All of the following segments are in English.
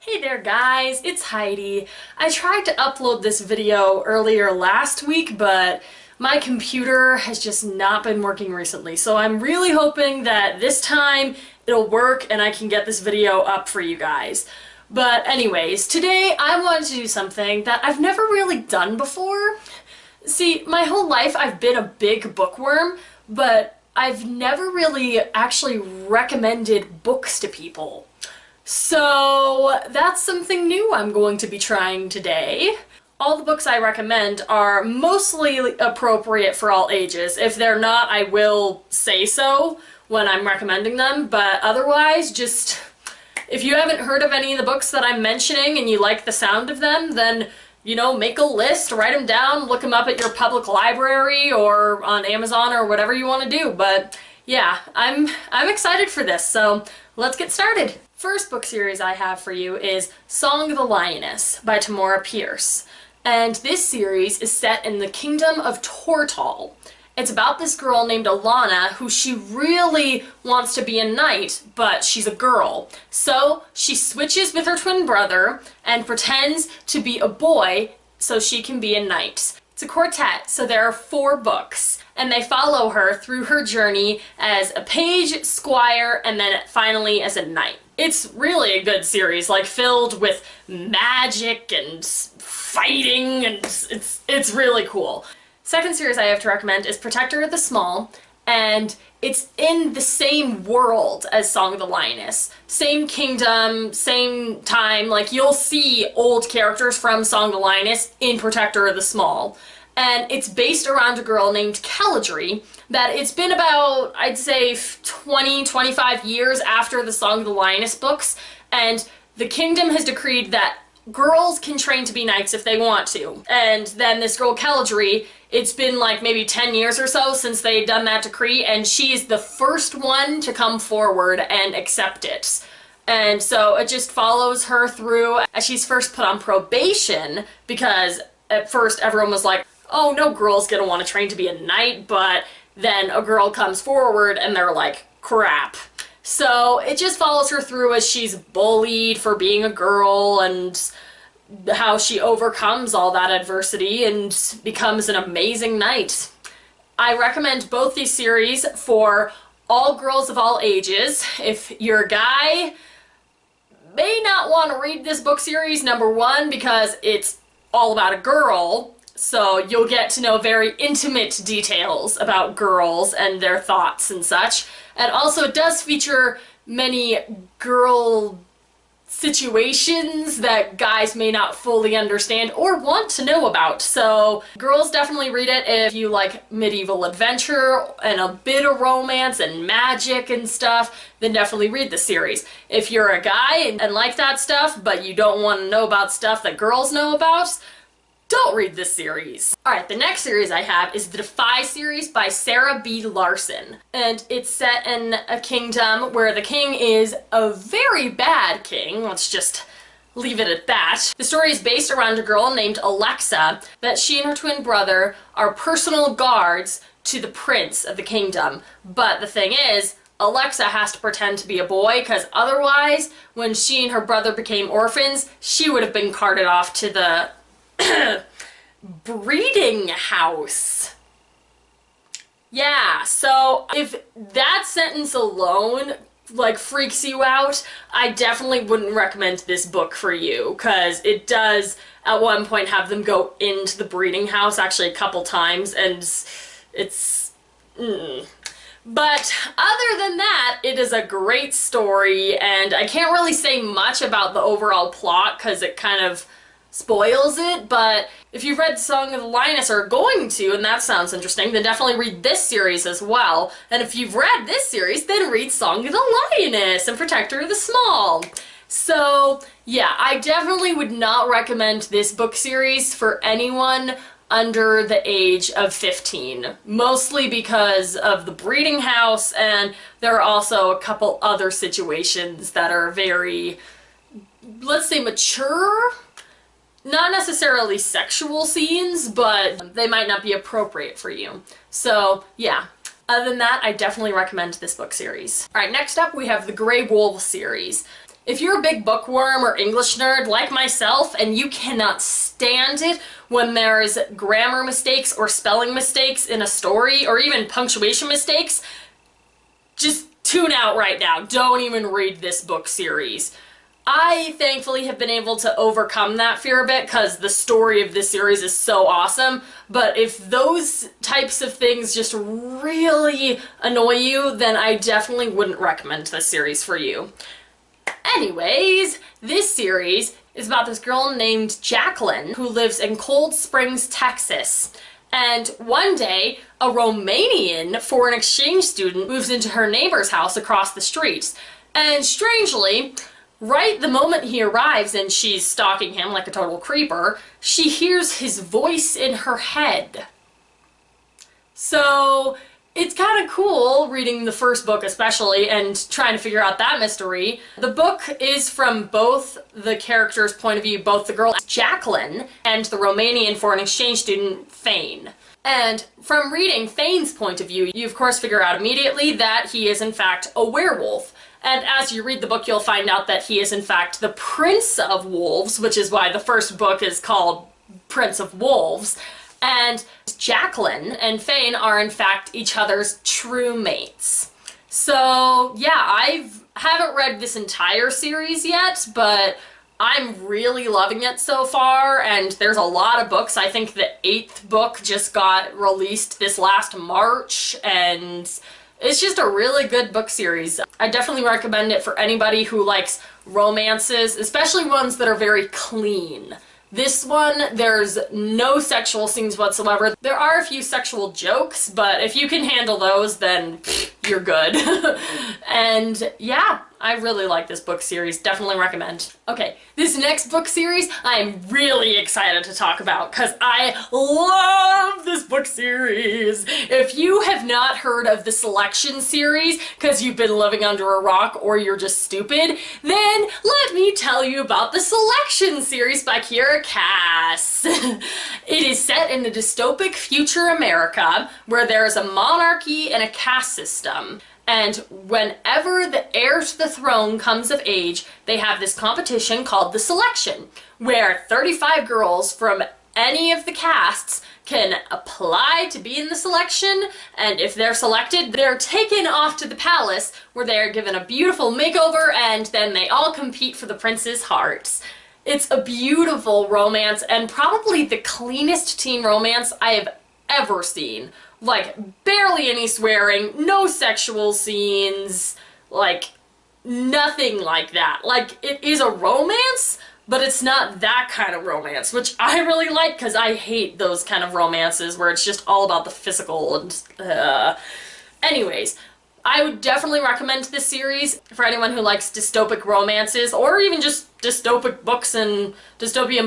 Hey there guys, it's Heidi. I tried to upload this video earlier last week, but my computer has just not been working recently, so I'm really hoping that this time it'll work and I can get this video up for you guys. But anyways, today I wanted to do something that I've never really done before. See, my whole life I've been a big bookworm, but I've never really actually recommended books to people. So that's something new I'm going to be trying today. All the books I recommend are mostly appropriate for all ages. If they're not, I will say so when I'm recommending them, but otherwise, just if you haven't heard of any of the books that I'm mentioning and you like the sound of them, then, you know, make a list, write them down, look them up at your public library or on Amazon or whatever you want to do. But yeah, I'm excited for this, so let's get started. First book series I have for you is Song of the Lioness by Tamora Pierce. And this series is set in the Kingdom of Tortall. It's about this girl named Alana who she really wants to be a knight, but she's a girl. So she switches with her twin brother and pretends to be a boy so she can be a knight. It's a quartet, so there are 4 books, and they follow her through her journey as a page, squire, and then finally as a knight. It's really a good series, like filled with magic and fighting, and it's really cool. Second series I have to recommend is Protector of the Small, and it's in the same world as Song of the Lioness. Same kingdom, same time, like you'll see old characters from Song of the Lioness in Protector of the Small. And it's based around a girl named Caladry that it's been about, I'd say, 20-25 years after the Song of the Lioness books, and the kingdom has decreed that girls can train to be knights if they want to. And then this girl Caladry, it's been like maybe 10 years or so since they'd done that decree, and she's the first one to come forward and accept it. And so it just follows her through as she's first put on probation, because at first everyone was like, oh, no girl's gonna want to train to be a knight, but then a girl comes forward and they're like, crap. So it just follows her through as she's bullied for being a girl and how she overcomes all that adversity and becomes an amazing knight. I recommend both these series for all girls of all ages. If you're a guy, may not want to read this book series, number one, because it's all about a girl, so you'll get to know very intimate details about girls and their thoughts and such. And also it does feature many girl situations that guys may not fully understand or want to know about. So girls definitely read it if you like medieval adventure and a bit of romance and magic and stuff, then definitely read the series. If you're a guy and like that stuff, but you don't want to know about stuff that girls know about, don't read this series. Alright, the next series I have is the Defy series by Sarah B. Larson. And it's set in a kingdom where the king is a very bad king. Let's just leave it at that. The story is based around a girl named Alexa, that she and her twin brother are personal guards to the prince of the kingdom. But the thing is, Alexa has to pretend to be a boy, because otherwise, when she and her brother became orphans, she would have been carted off to the breeding house. Yeah, so if that sentence alone like freaks you out, I definitely wouldn't recommend this book for you, because it does at one point have them go into the breeding house actually a couple times, and it's But other than that, it is a great story, and I can't really say much about the overall plot because it kind of spoils it, but if you've read Song of the Lioness or are going to, and that sounds interesting, then definitely read this series as well. And if you've read this series, then read Song of the Lioness and Protector of the Small. So yeah, I definitely would not recommend this book series for anyone under the age of 15, mostly because of the breeding house, and there are also a couple other situations that are very, let's say, mature. Not necessarily sexual scenes, but they might not be appropriate for you. So yeah, other than that, I definitely recommend this book series. Alright, next up we have the Werewolves series. If you're a big bookworm or English nerd like myself and you cannot stand it when there's grammar mistakes or spelling mistakes in a story or even punctuation mistakes, just tune out right now. Don't even read this book series. I thankfully have been able to overcome that fear a bit because the story of this series is so awesome, but if those types of things just really annoy you, then I definitely wouldn't recommend this series for you. Anyways, this series is about this girl named Jacqueline who lives in Cold Springs, Texas. And one day, a Romanian foreign exchange student moves into her neighbor's house across the street. And strangely, right the moment he arrives and she's stalking him like a total creeper, she hears his voice in her head. So it's kind of cool reading the first book especially and trying to figure out that mystery. The book is from both the characters' point of view, both the girl Jacqueline and the Romanian foreign exchange student Fane. And from reading Fane's point of view, you of course figure out immediately that he is in fact a werewolf. And as you read the book, you'll find out that he is in fact the Prince of Wolves, which is why the first book is called Prince of Wolves. And Jacqueline and Fane are in fact each other's true mates. So yeah, I haven't read this entire series yet, but I'm really loving it so far, and there's a lot of books. I think the 8th book just got released this last March, and it's just a really good book series. I definitely recommend it for anybody who likes romances, especially ones that are very clean. This one, there's no sexual scenes whatsoever. There are a few sexual jokes, but if you can handle those, then you're good. And yeah, I really like this book series. Definitely recommend. Okay, this next book series I'm really excited to talk about because I love this book series. If you have not heard of the Selection series because you've been living under a rock or you're just stupid, then let me tell you about the Selection series by Kiera Cass. It is set in a dystopic future America where there is a monarchy and a caste system. And whenever the heir to the throne comes of age, they have this competition called the Selection, where 35 girls from any of the castes can apply to be in the selection, and if they're selected, they're taken off to the palace where they are given a beautiful makeover, and then they all compete for the prince's hearts. It's a beautiful romance, and probably the cleanest teen romance I have ever seen. Like, barely any swearing, no sexual scenes, like, nothing like that. Like, it is a romance, but it's not that kind of romance, which I really like because I hate those kind of romances where it's just all about the physical and, Anyways, I would definitely recommend this series for anyone who likes dystopic romances or even just dystopian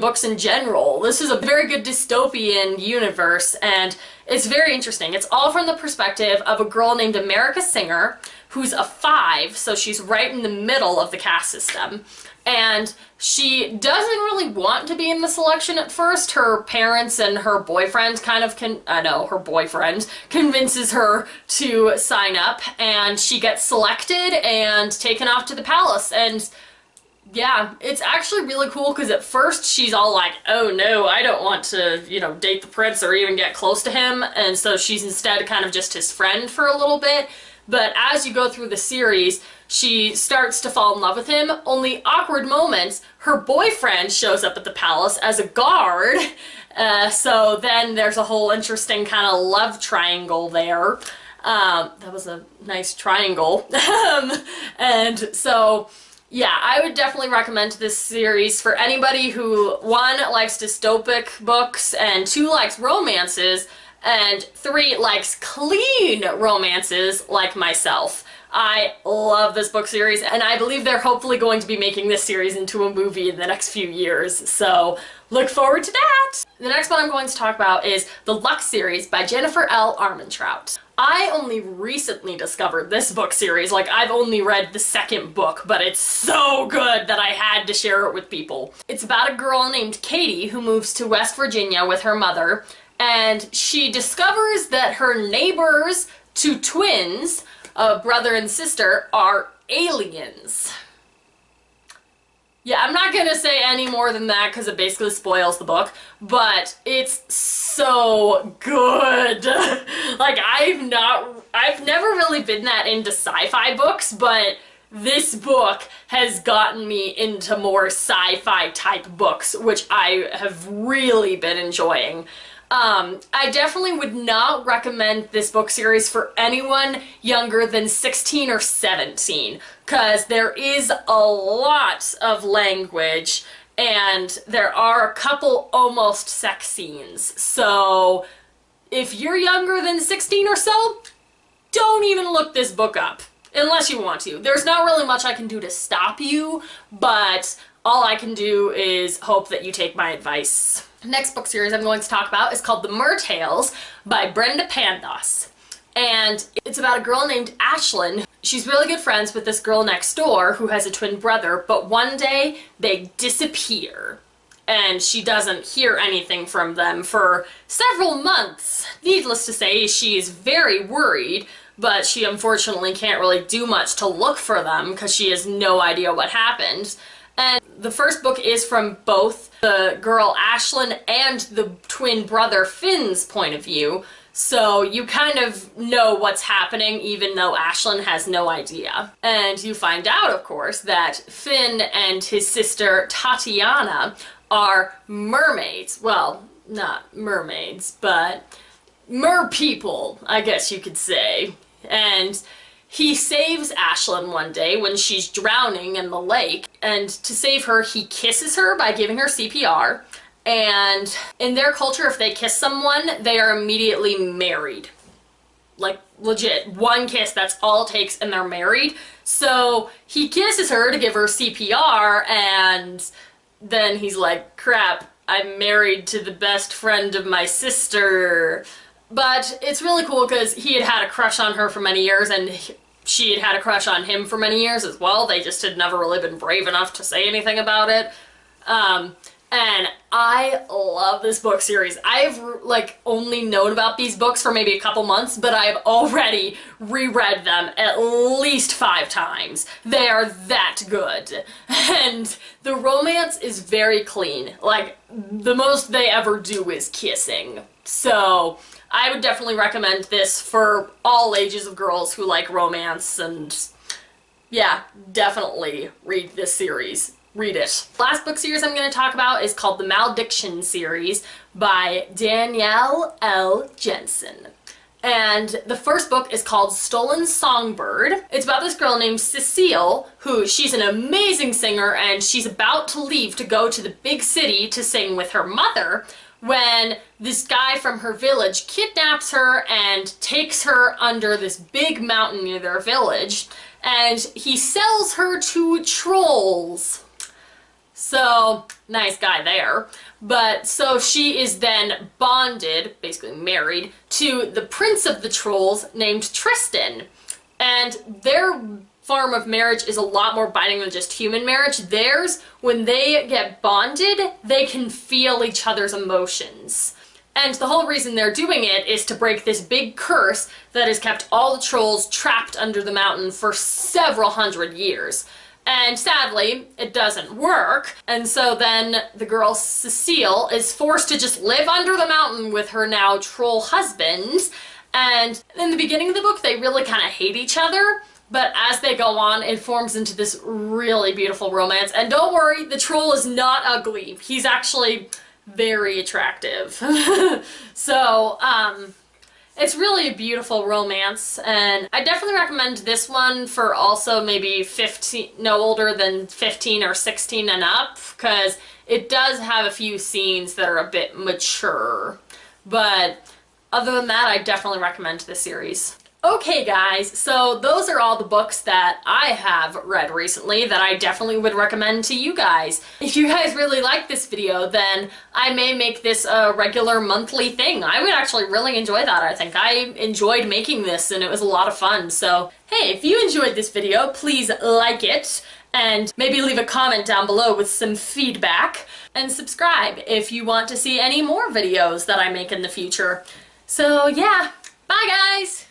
books in general. This is a very good dystopian universe, and it's very interesting. It's all from the perspective of a girl named America Singer, who's a 5, so she's right in the middle of the caste system. And she doesn't really want to be in the selection at first. Her parents and her boyfriend her boyfriend convinces her to sign up, and she gets selected and taken off to the palace. And yeah, it's actually really cool because at first she's all like, oh no, I don't want to, date the prince or even get close to him. And so she's instead kind of just his friend for a little bit. But as you go through the series, she starts to fall in love with him. Only awkward moments, her boyfriend shows up at the palace as a guard. So then there's a whole interesting kind of love triangle there. That was a nice triangle. And so yeah, I would definitely recommend this series for anybody who, 1, likes dystopic books, and 2, likes romances, and 3, likes clean romances like myself. I love this book series, and I believe they're hopefully going to be making this series into a movie in the next few years, so look forward to that! The next one I'm going to talk about is the Luck series by Jennifer L. Armentrout. I only recently discovered this book series. Like, I've only read the 2nd book, but it's so good that I had to share it with people. It's about a girl named Katie who moves to West Virginia with her mother, and she discovers that her neighbors, 2 twins, a brother and sister, are aliens. Yeah, I'm not gonna say any more than that because it basically spoils the book, but it's so good. Like, I've never really been that into sci-fi books, but this book has gotten me into more sci-fi type books, which I have really been enjoying. I definitely would not recommend this book series for anyone younger than 16 or 17, because there is a lot of language and there are a couple almost sex scenes. So if you're younger than 16 or so, don't even look this book up. Unless you want to. There's not really much I can do to stop you, but all I can do is hope that you take my advice. Next book series I'm going to talk about is called The Mer Tales by Brenda Pandas. And it's about a girl named Ashlyn. She's really good friends with this girl next door who has a twin brother, but one day they disappear. And she doesn't hear anything from them for several months. Needless to say, she is very worried, but she unfortunately can't really do much to look for them because she has no idea what happened. And the first book is from both the girl Ashlyn and the twin brother Finn's point of view, so you kind of know what's happening even though Ashlyn has no idea. And you find out, of course, that Finn and his sister Tatiana are mermaids. Well, not mermaids, but mer people, I guess you could say. And he saves Ashlyn one day when she's drowning in the lake, and to save her, he kisses her by giving her CPR. And in their culture, if they kiss someone, they are immediately married. Like, legit. One kiss, that's all it takes, and they're married. So he kisses her to give her CPR, and then he's like, crap, I'm married to the best friend of my sister. But it's really cool because he had had a crush on her for many years and she had had a crush on him for many years as well. They just had never really been brave enough to say anything about it. And I love this book series. I've like only known about these books for maybe a couple months, but I've already reread them at least 5 times. They are that good. And the romance is very clean. Like, the most they ever do is kissing. So I would definitely recommend this for all ages of girls who like romance, and yeah, definitely read this series. Read it. Last book series I'm going to talk about is called the Malediction series by Danielle L. Jensen. And the first book is called Stolen Songbird. It's about this girl named Cecile, she's an amazing singer, and she's about to leave to go to the big city to sing with her mother when this guy from her village kidnaps her and takes her under this big mountain near their village, and he sells her to trolls. So, nice guy there. But, so she is then bonded, basically married, to the prince of the trolls named Tristan. And their form of marriage is a lot more binding than just human marriage. Theirs, when they get bonded, they can feel each other's emotions. And the whole reason they're doing it is to break this big curse that has kept all the trolls trapped under the mountain for several hundred years. And sadly, it doesn't work, and so then the girl Cecile is forced to just live under the mountain with her now troll husband, and in the beginning of the book they really kind of hate each other, but as they go on it forms into this really beautiful romance. And don't worry, the troll is not ugly. He's actually very attractive. So, it's really a beautiful romance, and I definitely recommend this one for also maybe no older than 15 or 16 and up, because it does have a few scenes that are a bit mature. But other than that, I definitely recommend this series. Okay guys, so those are all the books that I have read recently that I definitely would recommend to you guys. If you guys really like this video, then I may make this a regular monthly thing. I would actually really enjoy that, I think. I enjoyed making this and it was a lot of fun. So, hey, if you enjoyed this video, please like it and maybe leave a comment down below with some feedback, and subscribe if you want to see any more videos that I make in the future. So yeah, bye guys!